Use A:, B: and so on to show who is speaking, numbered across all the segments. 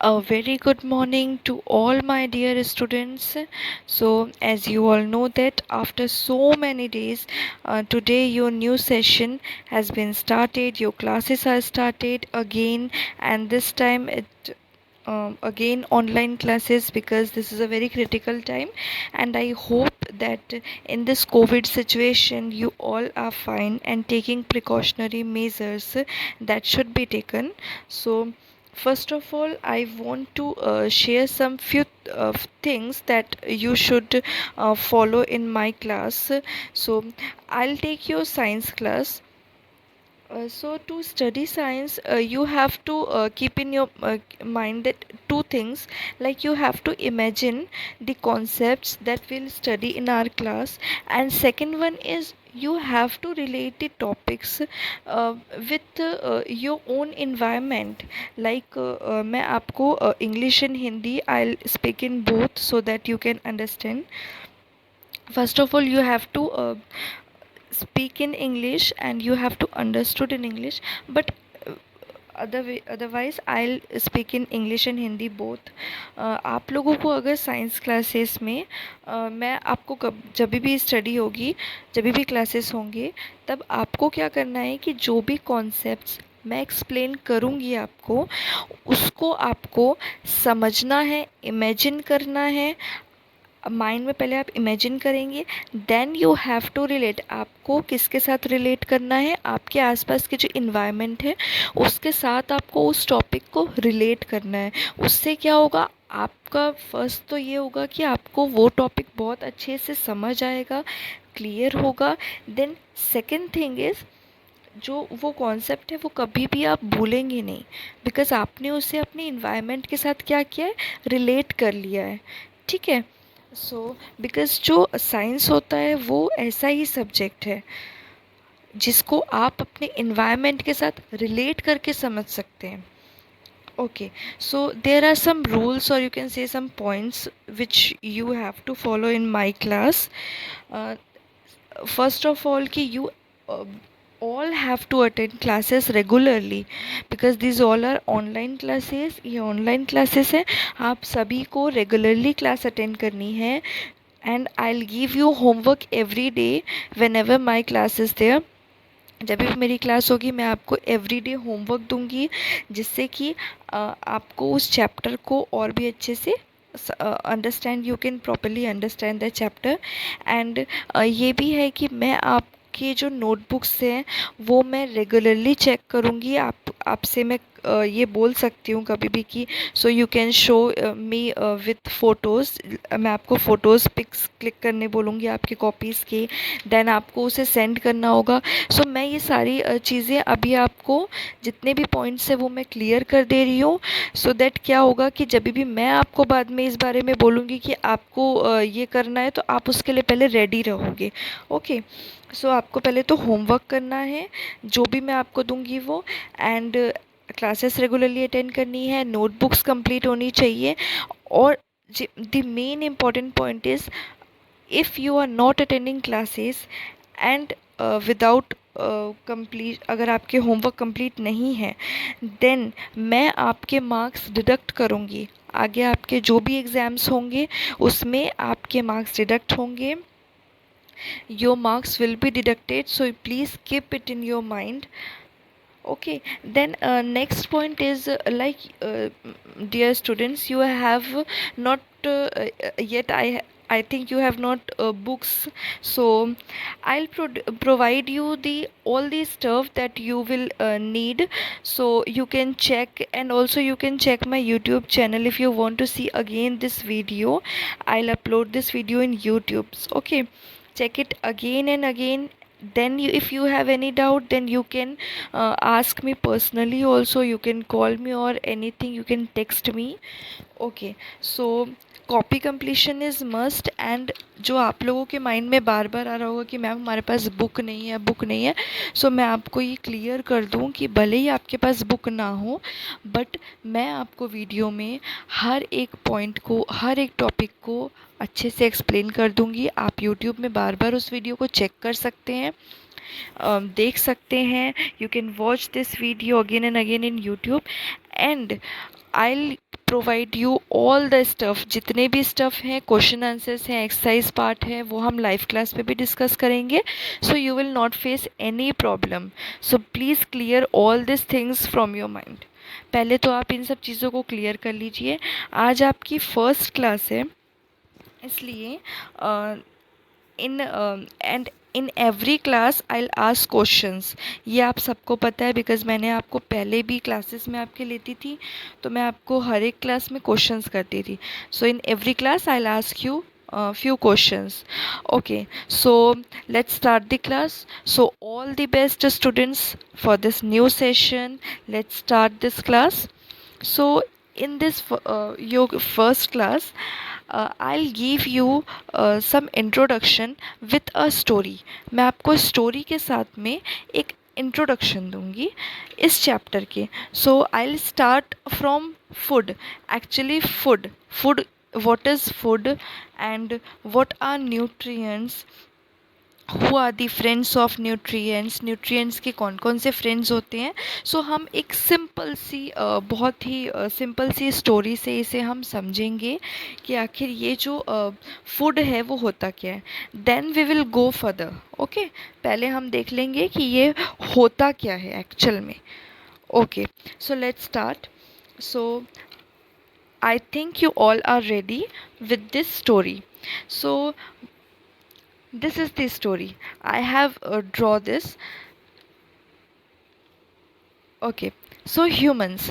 A: A very good morning to all my dear students. So, as you all know that after so many days, today your new session has been started. Your classes are started again, and this time it again online classes because this is a very critical time, and I hope that in this COVID situation you all are fine and taking precautionary measures that should be taken. So first of all, I want to share some few things that you should follow in my class. So I'll take your science class. So to study science, you have to keep in your mind that two things, like you have to imagine the concepts that we'll study in our class, and second one is you have to relate the topics with your own environment. Like मैं आपको English and Hindi I'll speak in both so that you can understand. First of all, you have to speak in English and you have to understood in English, but otherwise I'll speak in English and Hindi both. आप लोगों को अगर science classes में मैं आपको कब जब भी स्टडी होगी, जब भी क्लासेस होंगे, तब आपको क्या करना है कि जो भी कॉन्सेप्ट्स मैं एक्सप्लेन करूँगी आपको, उसको आपको समझना है, इमेजिन करना है। माइंड में पहले आप इमेजिन करेंगे, then you have to relate. आपको किसके साथ रिलेट करना है? आपके आसपास के जो इन्वायरमेंट है उसके साथ आपको उस टॉपिक को रिलेट करना है। उससे क्या होगा, आपका फर्स्ट तो ये होगा कि आपको वो टॉपिक बहुत अच्छे से समझ आएगा, क्लियर होगा। देन सेकेंड थिंग इज़, जो वो कॉन्सेप्ट है वो कभी भी आप भूलेंगे नहीं, बिकॉज़ आपने उसे अपने इन्वायरमेंट के साथ क्या किया है, रिलेट कर लिया है। ठीक है। सो बिकॉज़ जो साइंस होता है वो ऐसा ही सब्जेक्ट है जिसको आप अपने इन्वायरमेंट के साथ रिलेट करके समझ सकते हैं। Okay, so there are some rules और you can say some points which you have to follow in my class. first of all कि you all have to attend classes regularly because these all are online classes। ये online classes है, आप सभी को regularly class attend करनी है, and I'll give you homework every day whenever my class is there। जब भी मेरी क्लास होगी मैं आपको एवरीडे होमवर्क दूंगी, जिससे कि आपको उस चैप्टर को और भी अच्छे से understand, you can properly understand the chapter. And ये भी है कि मैं आपके जो नोटबुक्स हैं वो मैं रेगुलरली चेक करूँगी। आपसे मैं ये बोल सकती हूँ कभी भी कि सो you can show me with photos. मैं आपको फ़ोटोज़ पिक्स क्लिक करने बोलूँगी आपकी कॉपीज़ की, देन आपको उसे सेंड करना होगा। सो मैं ये सारी चीज़ें अभी आपको जितने भी पॉइंट्स हैं वो मैं क्लियर कर दे रही हूँ, सो दैट क्या होगा कि जब भी मैं आपको बाद में इस बारे में बोलूँगी कि आपको ये करना है, तो आप उसके लिए पहले रेडी रहोगे। ओके, सो आपको पहले तो होमवर्क करना है जो भी मैं आपको दूंगी वो, एंड क्लासेस रेगुलरली अटेंड करनी है, नोटबुक्स कंप्लीट होनी चाहिए। और the main important point is, if you are not attending classes and without complete, अगर आपके होमवर्क कंप्लीट नहीं है, देन मैं आपके मार्क्स डिडक्ट करूँगी। आगे आपके जो भी एग्ज़ाम्स होंगे उसमें आपके मार्क्स डिडक्ट होंगे। your marks will be deducted, so please keep it in your mind। Okay, then next point is dear students, you have not yet I think you have not books, so I'll provide you the all the stuff that you will need, so you can check, and also you can check my YouTube channel if you want to see again this video। I'll upload this video in YouTube। Okay, check it again and again। Then if you have any doubt, then you can ask me personally also, you can call me or anything, you can text me। Okay, so copy completion is must. And जो आप लोगों के mind में बार बार आ रहा होगा कि ma'am हमारे पास book नहीं है, बुक नहीं है, सो मैं आपको ये क्लियर कर दूं कि भले ही आपके पास बुक ना हो, बट मैं आपको वीडियो में हर एक पॉइंट को, हर एक टॉपिक को अच्छे से एक्सप्लेन कर दूंगी। आप यूट्यूब में बार बार उस वीडियो को चेक कर सकते हैं। देख सकते हैं. You can watch this video again and again in YouTube, and I provide you all the stuff. जितने भी स्टफ हैं, क्वेश्चन आंसर्स हैं, एक्सरसाइज पार्ट है, वो हम लाइव क्लास पे भी डिस्कस करेंगे. So you will not face any problem. So please clear all this things from your mind. पहले तो आप इन सब चीज़ों को क्लियर कर लीजिए. आज आपकी फर्स्ट क्लास है, इसलिए in and in every class I will ask questions. ये आप सबको पता है, बिकॉज मैंने आपको पहले भी क्लासेस में आपके लेती थी, तो मैं आपको हर एक क्लास में क्वेश्चंस करती थी. So in every class I will ask you few questions. Okay, so let's start the class. So all the best students for this new session. Let's start this class. So in this your first class, I'll give you some introduction with a story. मैं आपको story के साथ में एक introduction दूंगी इस chapter के. So I start from food. Actually food, what is food and what are nutrients, who are the friends of nutrients के कौन कौन से फ्रेंड्स होते हैं. सो हम एक सिंपल सी बहुत ही सिंपल सी स्टोरी से इसे हम समझेंगे कि आखिर ये जो फूड है वो होता क्या है. Then we will go further. Okay, पहले हम देख लेंगे कि ये होता क्या है एक्चुअल में. Okay, so let's start. So I think you all are ready with this story. So this is the story. I have draw this. Okay, so humans,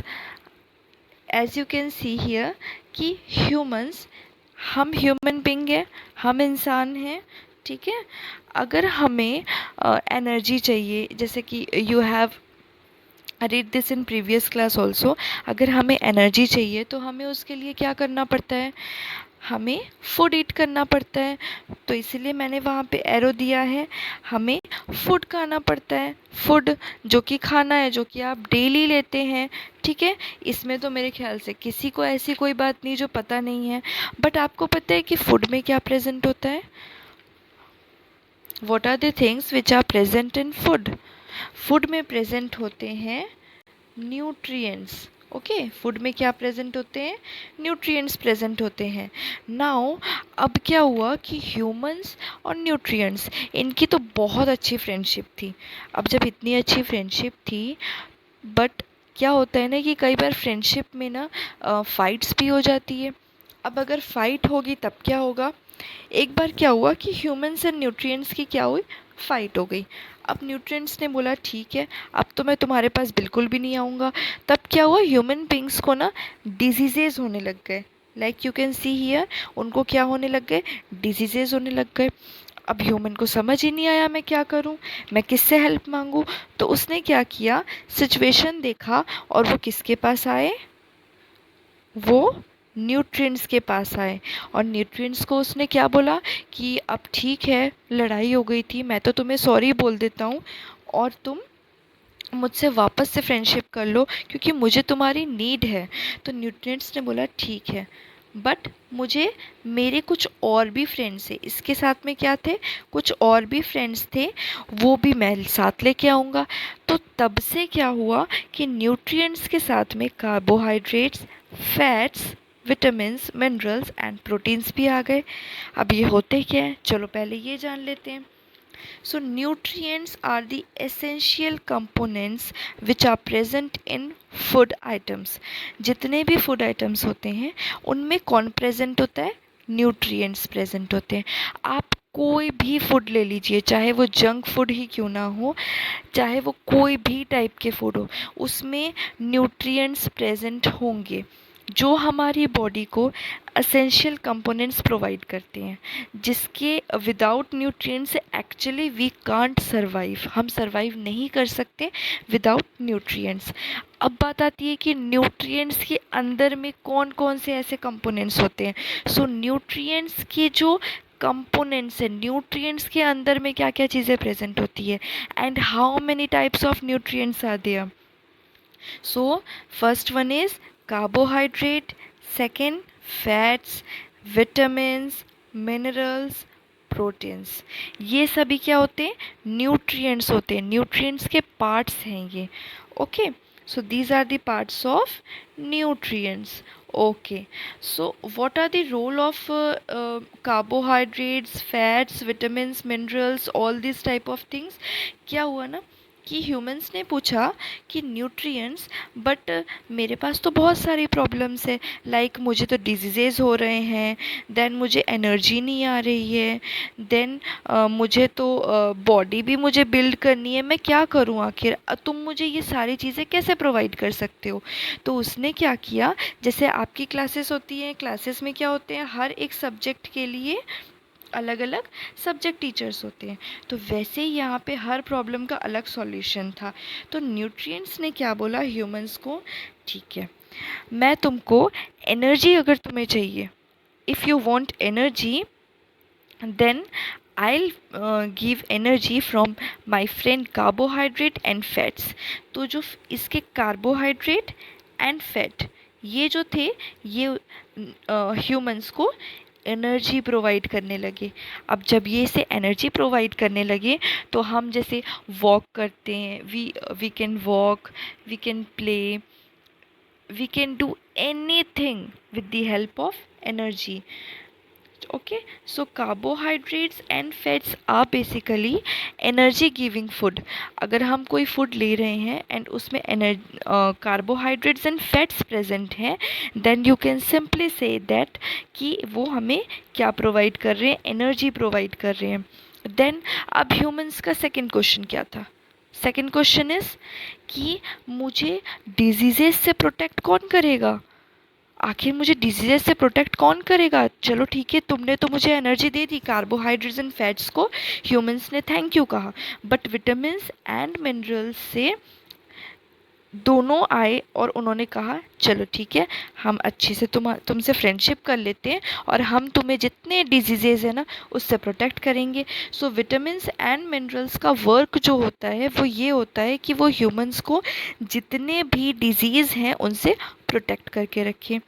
A: as you can see here कि humans, हम human being हैं, हम इंसान हैं. ठीक है. अगर हमें एनर्जी चाहिए, जैसे कि you have read this in previous class also, अगर हमें एनर्जी चाहिए तो हमें उसके लिए क्या करना पड़ता है, हमें फूड ईट करना पड़ता है. तो इसीलिए मैंने वहाँ पे एरो दिया है, हमें फूड खाना पड़ता है. फूड जो कि खाना है, जो कि आप डेली लेते हैं. ठीक है, इसमें तो मेरे ख्याल से किसी को ऐसी कोई बात नहीं जो पता नहीं है. बट आपको पता है कि फूड में क्या प्रेजेंट होता है. What are the things which are present in food. Food में प्रेजेंट होते हैं न्यूट्रिएंट्स. ओके, फूड में क्या प्रेजेंट होते हैं, न्यूट्रिएंट्स प्रेजेंट होते हैं. नाउ अब क्या हुआ कि ह्यूमंस और न्यूट्रिएंट्स, इनकी तो बहुत अच्छी फ्रेंडशिप थी. अब जब इतनी अच्छी फ्रेंडशिप थी, बट क्या होता है ना कि कई बार फ्रेंडशिप में ना फाइट्स भी हो जाती है. अब अगर फाइट होगी तब क्या होगा. एक बार क्या हुआ कि ह्यूमंस एंड न्यूट्रिएंट्स की क्या हुई, फाइट हो गई. अब न्यूट्रिएंट्स ने बोला ठीक है, अब तो मैं तुम्हारे पास बिल्कुल भी नहीं आऊँगा. तब क्या हुआ, ह्यूमन बींग्स को ना डिजीजेज होने लग गए. Like you can see here, उनको क्या होने लग गए, डिजीजेज होने लग गए. अब ह्यूमन को समझ ही नहीं आया मैं क्या करूं, मैं किससे हेल्प मांगूं. तो उसने क्या किया, सिचुएशन देखा और वो किसके पास आए, वो न्यूट्रिएंट्स के पास आए. और न्यूट्रिएंट्स को उसने क्या बोला कि अब ठीक है, लड़ाई हो गई थी, मैं तो तुम्हें सॉरी बोल देता हूँ और तुम मुझसे वापस से फ्रेंडशिप कर लो क्योंकि मुझे तुम्हारी नीड है. तो न्यूट्रिएंट्स ने बोला ठीक है, बट मुझे मेरे कुछ और भी फ्रेंड्स है, इसके साथ में क्या थे, कुछ और भी फ्रेंड्स थे, वो भी मैं साथ लेके आऊँगा. तो तब से क्या हुआ कि न्यूट्रिएंट्स के साथ में carbohydrates, fats, vitamins, minerals and proteins भी आ गए. अब ये होते क्या है, चलो पहले ये जान लेते हैं. So nutrients are the essential components which are present in food items. जितने भी food items होते हैं उनमें कौन प्रेजेंट होता है, न्यूट्रिएंट्स प्रेजेंट होते हैं. आप कोई भी फूड ले लीजिए, चाहे वो जंक फूड ही क्यों ना हो, चाहे वो कोई भी टाइप के फूड हो, उसमें न्यूट्रिएंट्स प्रेजेंट होंगे जो हमारी बॉडी को एसेंशियल कंपोनेंट्स प्रोवाइड करते हैं, जिसके without nutrients actually we can't survive, हम सर्वाइव नहीं कर सकते विदाउट न्यूट्रिएंट्स. अब बात आती है कि न्यूट्रिएंट्स के अंदर में कौन कौन से ऐसे कंपोनेंट्स होते हैं. सो न्यूट्रिएंट्स के जो कंपोनेंट्स है, न्यूट्रिएंट्स के अंदर में क्या क्या चीज़ें प्रेजेंट होती है, and how many types of nutrients are there. So first one is carbohydrate, second fats, vitamins, minerals, proteins. ये सभी क्या होते हैं? न्यूट्रिएंट्स होते हैं, न्यूट्रिएंट्स के पार्ट्स हैं ये। Okay, so these are the parts of nutrients. Okay, so what are the role of carbohydrates, fats, vitamins, minerals, all these type of things? क्या हुआ ना कि ह्यूमंस ने पूछा कि न्यूट्रिएंट्स, बट मेरे पास तो बहुत सारी प्रॉब्लम्स है, लाइक मुझे तो डिजीज़ेज़ हो रहे हैं, देन मुझे एनर्जी नहीं आ रही है, देन मुझे तो बॉडी भी मुझे बिल्ड करनी है, मैं क्या करूँ आखिर? तुम मुझे ये सारी चीज़ें कैसे प्रोवाइड कर सकते हो? तो उसने क्या किया, जैसे आपकी क्लासेस होती हैं, क्लासेस में क्या होते हैं, हर एक सब्जेक्ट के लिए अलग अलग सब्जेक्ट टीचर्स होते हैं, तो वैसे ही यहाँ पे हर प्रॉब्लम का अलग सॉल्यूशन था। तो न्यूट्रिएंट्स ने क्या बोला ह्यूमंस को, ठीक है, मैं तुमको एनर्जी अगर तुम्हें चाहिए, if you want energy, then I'll give energy from my friend carbohydrate and fats। तो जो इसके कार्बोहाइड्रेट एंड फैट ये जो थे, ये ह्यूमंस को एनर्जी प्रोवाइड करने लगे। अब जब ये इसे एनर्जी प्रोवाइड करने लगे, तो हम जैसे वॉक करते हैं, we can walk, we can play, we can do anything with the help of energy. Okay, so carbohydrates and fats are basically energy giving food। अगर हम कोई फूड ले रहे हैं एंड उसमें कार्बोहाइड्रेट्स एंड फैट्स प्रेजेंट हैं, then you can simply say that कि वो हमें क्या प्रोवाइड कर रहे हैं, एनर्जी प्रोवाइड कर रहे हैं। देन अब ह्यूमंस का सेकंड क्वेश्चन क्या था? सेकंड क्वेश्चन इज कि मुझे डिजीजेस से प्रोटेक्ट कौन करेगा? आखिर मुझे डिजीज़ से प्रोटेक्ट कौन करेगा? चलो ठीक है, तुमने तो मुझे energy they the, carbohydrates and fats को ह्यूमंस ने थैंक यू कहा, बट विटामिन्स एंड मिनरल्स से दोनों आए और उन्होंने कहा चलो ठीक है, हम अच्छे से तुमसे फ्रेंडशिप कर लेते हैं और हम तुम्हें जितने डिजीज़ेज़ है ना उससे प्रोटेक्ट करेंगे। सो विटामिन्स एंड मिनरल्स का वर्क जो होता है वो ये होता है कि वो ह्यूमंस को जितने भी डिजीज़ हैं उनसे प्रोटेक्ट करके रखें।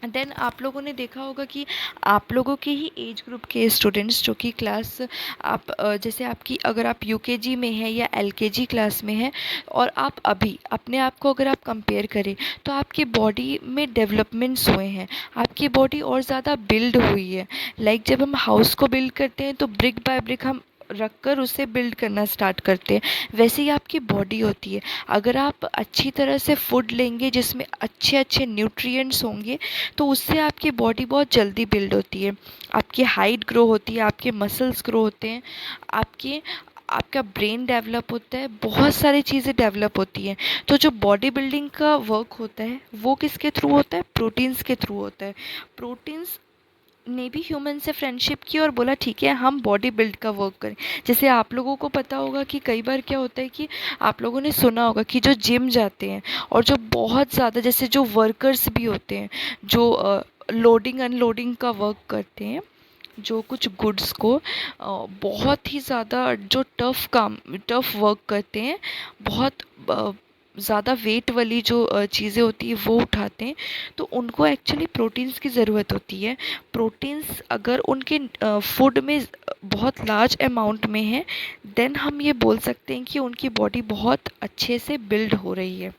A: देन आप लोगों ने देखा होगा कि आप लोगों के ही एज ग्रुप के स्टूडेंट्स जो कि क्लास आप जैसे आपकी अगर आप यूकेजी में हैं या एलकेजी क्लास में हैं, और आप अभी अपने आप को अगर आप कंपेयर करें तो आपकी बॉडी में डेवलपमेंट्स हुए हैं, आपकी बॉडी और ज़्यादा बिल्ड हुई है। लाइक जब हम हाउस को बिल्ड करते हैं तो ब्रिक बाय ब्रिक हम रख कर उसे बिल्ड करना स्टार्ट करते हैं, वैसे ही आपकी बॉडी होती है। अगर आप अच्छी तरह से फूड लेंगे जिसमें अच्छे अच्छे न्यूट्रिएंट्स होंगे, तो उससे आपकी बॉडी बहुत जल्दी बिल्ड होती है, आपकी हाइट ग्रो होती है, आपके मसल्स ग्रो होते हैं, आपका ब्रेन डेवलप होता है, बहुत सारी चीज़ें डेवलप होती हैं। तो जो बॉडी बिल्डिंग का वर्क होता है वो किसके थ्रू होता है? प्रोटीन्स के थ्रू होता है। प्रोटीन्स ने भी ह्यूमन से फ्रेंडशिप की और बोला ठीक है हम बॉडी बिल्ड का वर्क करें। जैसे आप लोगों को पता होगा कि कई बार क्या होता है कि आप लोगों ने सुना होगा कि जो जिम जाते हैं और जो बहुत ज़्यादा जैसे जो वर्कर्स भी होते हैं जो लोडिंग अनलोडिंग का वर्क करते हैं, जो कुछ गुड्स को बहुत ही ज़्यादा जो टफ़ वर्क करते हैं, बहुत ज़्यादा वेट वाली जो चीज़ें होती है वो उठाते हैं, तो उनको एक्चुअली प्रोटीन्स की ज़रूरत होती है। प्रोटीन्स अगर उनके फूड में बहुत लार्ज अमाउंट में है, देन हम ये बोल सकते हैं कि उनकी बॉडी बहुत अच्छे से बिल्ड हो रही है।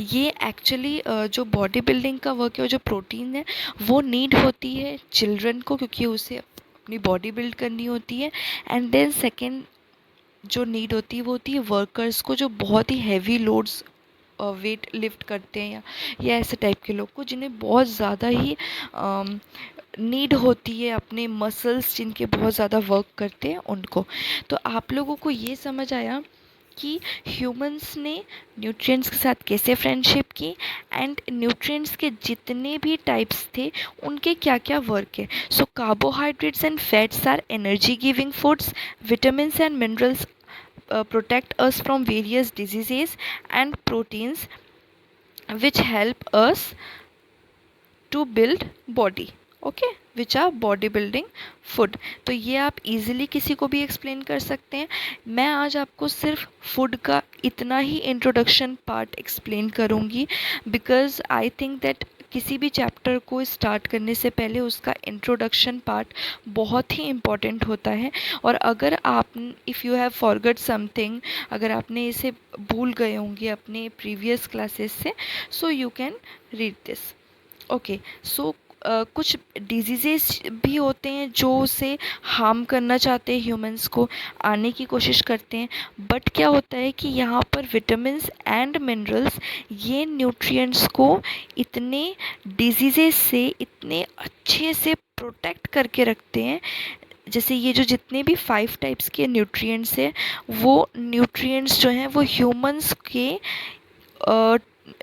A: ये एक्चुअली जो बॉडी बिल्डिंग का वर्क है, जो प्रोटीन है वो नीड होती है चिल्ड्रन को, क्योंकि उसे अपनी बॉडी बिल्ड करनी होती है। एंड देन सेकेंड जो नीड होती है वो होती है वर्कर्स को, जो बहुत ही हैवी लोड्स वेट लिफ्ट करते हैं, या ऐसे टाइप के लोग को जिन्हें बहुत ज़्यादा ही नीड होती है अपने मसल्स जिनके बहुत ज़्यादा वर्क करते हैं उनको। तो आप लोगों को ये समझ आया कि ह्यूमंस ने न्यूट्रिएंट्स के साथ कैसे फ्रेंडशिप की, एंड न्यूट्रिएंट्स के जितने भी टाइप्स थे उनके क्या क्या वर्क है। So carbohydrates and fats are energy giving foods, vitamins and minerals protect us from various diseases, and proteins which help us to build body, okay, which are body building food। तो ये आप easily किसी को भी explain कर सकते हैं। मैं आज आपको सिर्फ फूड का इतना ही इंट्रोडक्शन पार्ट एक्सप्लेन करूँगी, बिकॉज आई थिंक दैट किसी भी चैप्टर को स्टार्ट करने से पहले उसका इंट्रोडक्शन पार्ट बहुत ही इम्पॉर्टेंट होता है। और अगर आप, if you have forgot something, अगर आपने इसे भूल गए होंगे अपने प्रीवियस क्लासेस से, so you can read this. Okay, so कुछ डिजीज़ेस भी होते हैं जो उसे हार्म करना चाहते हैं, ह्यूमंस को आने की कोशिश करते हैं। बट क्या होता है कि यहाँ पर विटामिन्स एंड मिनरल्स, ये न्यूट्रिएंट्स को इतने डिजीज़ेस से इतने अच्छे से प्रोटेक्ट करके रखते हैं। जैसे ये जो जितने भी 5 टाइप्स के न्यूट्रिएंट्स हैं, वो न्यूट्रिएंट्स जो हैं वो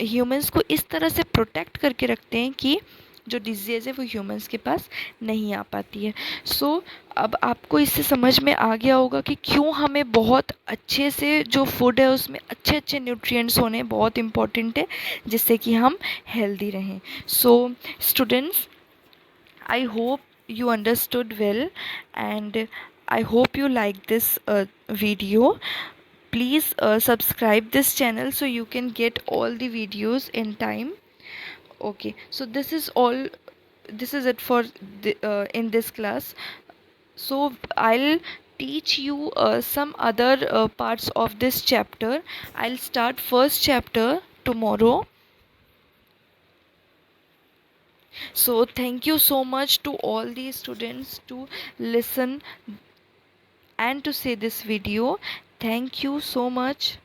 A: ह्यूमंस को इस तरह से प्रोटेक्ट करके रखते हैं कि जो डिजीज़ है वो ह्यूमंस के पास नहीं आ पाती है। सो अब आपको इससे समझ में आ गया होगा कि क्यों हमें बहुत अच्छे से जो फूड है उसमें अच्छे अच्छे न्यूट्रिएंट्स होने बहुत इम्पॉर्टेंट है, जिससे कि हम हेल्दी रहें। So students, I hope you understood well, and I hope you like this video. Please subscribe this channel so you can get all the videos in time. Okay, so this is all, this is it for in this class. So I'll teach you some other parts of this chapter. I'll start first chapter tomorrow. So thank you so much to all the students to listen and to see this video. Thank you so much.